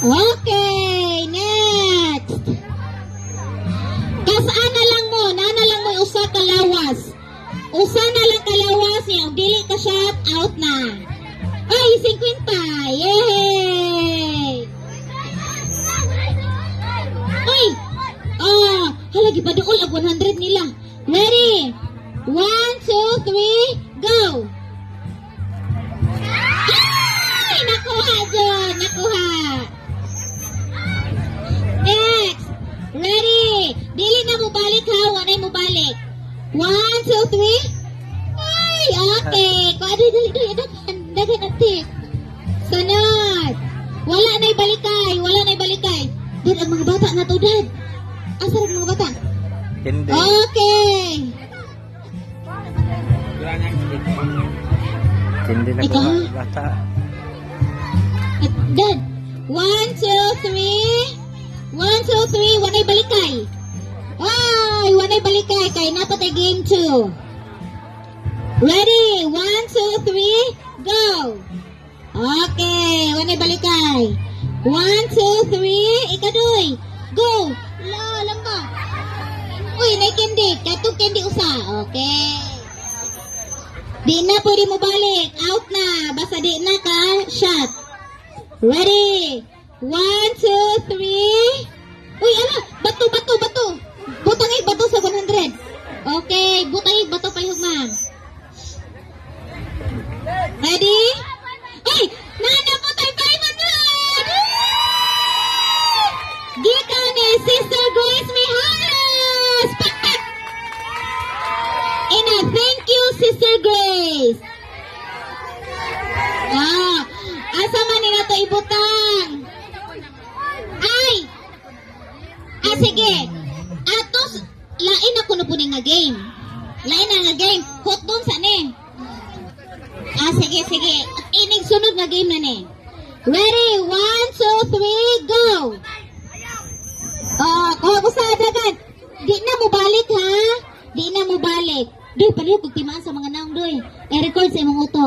Okay, next. Kasana lang mo, nana lang mo usa ka lawas. Usa na lang ka lawas, yung dili ka shout out na. Ay, 50. Yay! Ay! Halagi pa doon ang 100 nila. Ready? 1, 2, 3, go! Ay! Nakuha dyan! Nakuha! Next! Ready? Dili na mo balik ha. Wanay mo balik. 1, 2, 3. Ay! Okay. Kung ano, dali. Dagan natin. Sunod. Wala na'y balikay. Dad, ang mga bata na to, Dad. Asa rin mga bata? Hindi. Okay. Hindi na Ikaw? ko bata. Dad. 1, 2, 3. 1, 2, 3. Wanay balikay. Ay! Wanay balikay. Kay napatay game 2. Ready? 1, 2, 3. Go! Okay. Wanay balikay. 1, 2, 3. Ikadoy. Go! La, lamba. Uy, nay candy. Katong candy usa. Okay. Di na pwede mo balik. Out na. Basta di na ka. Shot. Ready? 1, 2, 3. Uy, ala. Bato. Butangig bato sa 100. Okay. Butangig bato palihog, ma'am. Ready? Ay! Nana po tayo 500! Gika ni Sister Grace Mihalas! Pakpak! Ina, thank you, Sister Grace! Asa man nila to ibutang? Ay! Sige! Atos, lain ako na po nga game. Lain na nga game. Hot doon sa ne. Sige. Inig sunod na game na ne. Ready? 1, 2, 3, go! Kuha ko sa dagan. Di na mo balik, ha? Di na mo balik. Doy, palihog, timaan sa mga naong, doy. I-record sa imong uto.